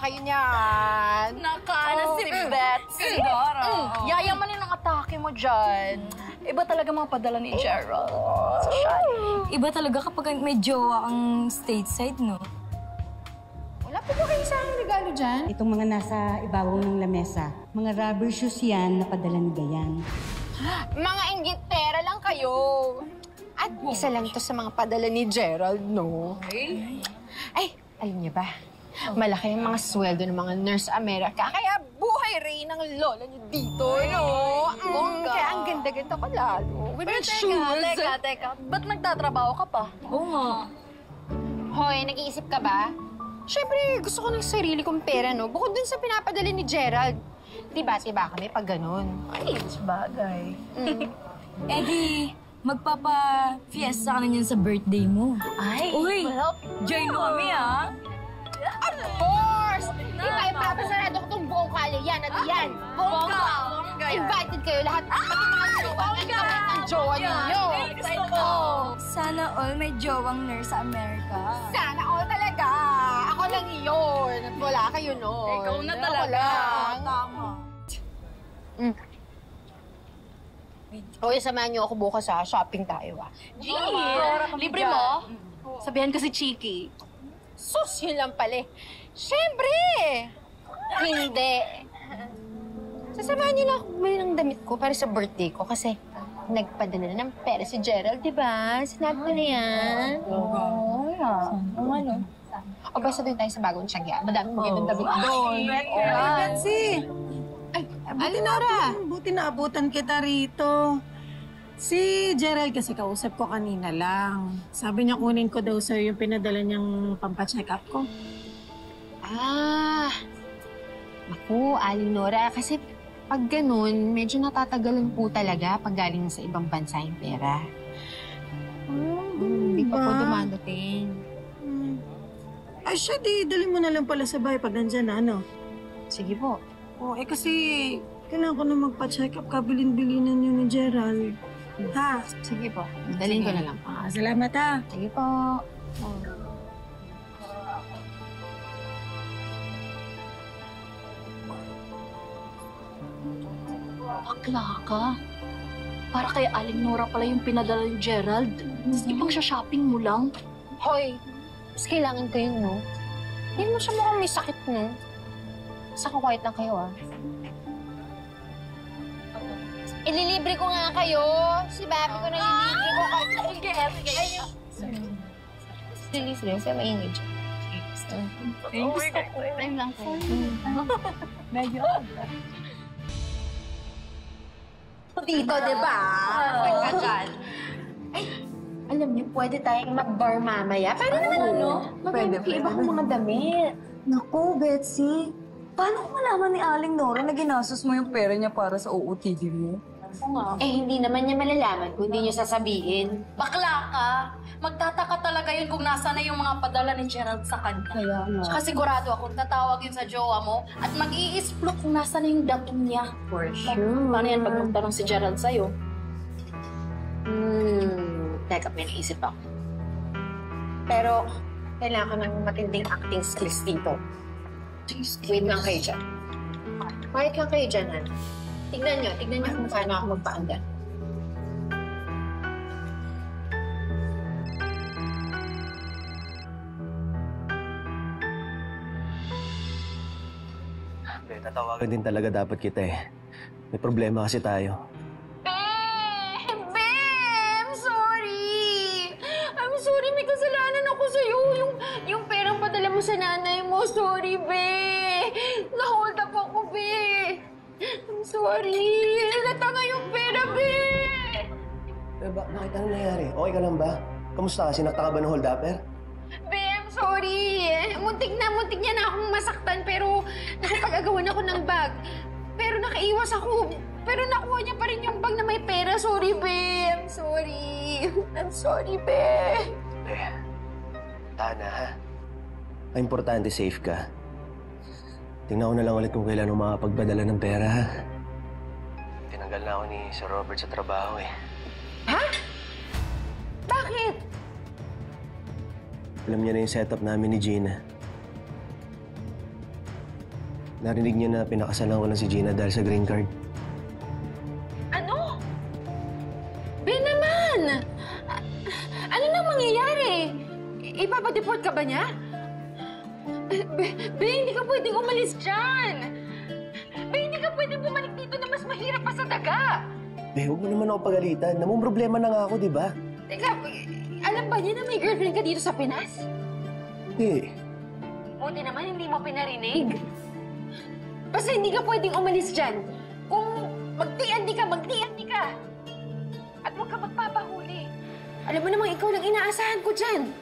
kayo niyan. Si Betsy. Yayamanin ang atake mo dyan. Iba talaga mga padala ni Gerald. Iba talaga kapag may jowa ang stateside, no? Wala po ba kayo sa aking regalo dyan? Itong mga nasa ibabaw ng lamesa, mga rubber shoes yan na padala ni Dayan. Mga inggitera lang kayo. At isa lang to sa mga padala ni Gerald, no? Ay, alam niyo ba? Malaki ang mga sweldo ng mga nurse America. Kaya buhay rin ang lola niyo dito, no? Kaya ang ganda-ganda ko lalo. With my shoes. Teka. Ba't nagtatrabaho ka pa? Oo nga. Hoy, nag-iisip ka ba? Siyempre, gusto ko ng sarili kong pera, no? Bukod dun sa pinapadala ni Gerald. Diba kami pag ganun? Ay, sabagay. Eh di, magpapa-fiesta ka na niyan sa birthday mo. Ay, Uy, join mo kami, ha? Of course! Diba, ipapasarado ko itong buong kali. Yan at yan. Bongga! Invited kayo lahat. Pati mga jowa. Ang jowa ninyo. Gusto ko! Sana all may jowang nurse sa Amerika. Sana all talaga. Ako lang yun. At wala kayo nun. Ikaw na Ako talaga. lang. Tama. Okay, samahan niyo ako bukas sa shopping tayo, ah. Libre mo? Sabihan ko si Chiki. Sus, yun lang pala. Siyempre! Hindi. Sasamahan niyo lang ako bumili ng damit ko para sa birthday ko kasi nagpadala na ng pera si Gerald, di ba? Sinabi ko na yan. O basta doon tayo sa bagong tiyagya. Madaming magandang damit doon. Betsy! Ay, Alinora! Buti naabutan kita rito. Si Gerald kasi kausap ko kanina lang. Sabi niya kunin ko daw sa'yo yung pinadala niyang pampacheck up ko. Ah, naku, Alinora, kasi pag ganun, medyo natatagalan po talaga pag galing sa ibang bansa yung pera. Hindi pa po dumadating. Ay siya, dali mo na lang pala sa bahay pag nandyan na, ano? Sige po. Kasi kailangan ko na magpa-check up. Kabilin-bilinan yun ni Gerald. Ha? Sige po. Dalhin ko na lang. Salamat ha. Sige po. Bakla ka. Para kay Aling Nora pala yung pinadala ni Gerald. Ipang siya shopping mo lang. Hoy, mas kailangan ko yun, no? Hindi mo siya mukhang may sakit, no? Basta quiet lang kayo, ah. Ililibre ko nga kayo. Si Bobby ko na ililibre ko kayo. Sige. Siya maingay dyan. Time lang po. Medyo. Dito, di ba? Pagka dyan. Ay, alam niyo, pwede tayong mag-bar mamaya. Paano naman, ano? Mag-iba akong mga damit. Naku, Betsy. Paano kung malaman ni Aling Nora na ginastos mo yung pera niya para sa OOTD mo? Hindi naman niya malalaman kung hindi niyo sasabihin. Bakla ka. Magtataka talaga yun kung nasa na yung mga padala ni Gerald sa kanya. Kaya nga. Tsaka sigurado akong tatawag yun sa jowa mo at mag-i-explore kung nasa na yung datum niya. For sure. Paano yan pag magtanong si Gerald sa'yo? Teka, may naisip ako. Pero, kailangan ko ng matinding acting skills dito. Wait lang kayo dyan. Quiet lang kayo dyan, Han. Tignan niyo kung paano ako magpaandan. Tatawagan din talaga dapat kita eh. May problema kasi tayo. I'm sorry! I'm sorry, may kasalanan ako sa'yo. Yung perang padala mo sa nanay mo. Sorry, be! Na-hold up ako, be! I'm sorry! Natanga yung pera, be! Bakit ano nangyari? Okay ka lang ba? Kamusta ka? Sinakta ka ba ng hold-upper? Be, I'm sorry! Muntik niya na akong masaktan, pero nakapag-agawan ako ng bag. Pero nakaiwas ako. Pero nakuha niya pa rin yung bag na may pera. Sorry, be! I'm sorry! I'm sorry, be! Tana, ha? Ang importante, safe ka. Tingnan ko na lang ulit kung kailan makapagpadala ng pera, ha? Tinanggal na ako ni Sir Robert sa trabaho, eh. Ha? Bakit? Alam niya na yung setup namin ni Gina. Narinig niya na pinakasalan ko lang si Gina dahil sa green card. Ano? Ben naman! Ano nang mangyayari? Ipapadeport ka ba niya? Ben, hindi ka pwedeng umalis dyan! Ben, hindi ka pwedeng bumalik dito na mas mahirap pa sa daga! Huwag mo naman ako pagalitan. Namang problema na nga ako, di ba? Teka, alam ba niya na may girlfriend ka dito sa Pinas? Hindi. Buti naman hindi mo pinarinig. Basta hindi ka pwedeng umalis dyan. Kung magtiandi ka, magtiandi ka. At huwag ka magpapahuli. Alam mo namang ikaw lang inaasahan ko dyan.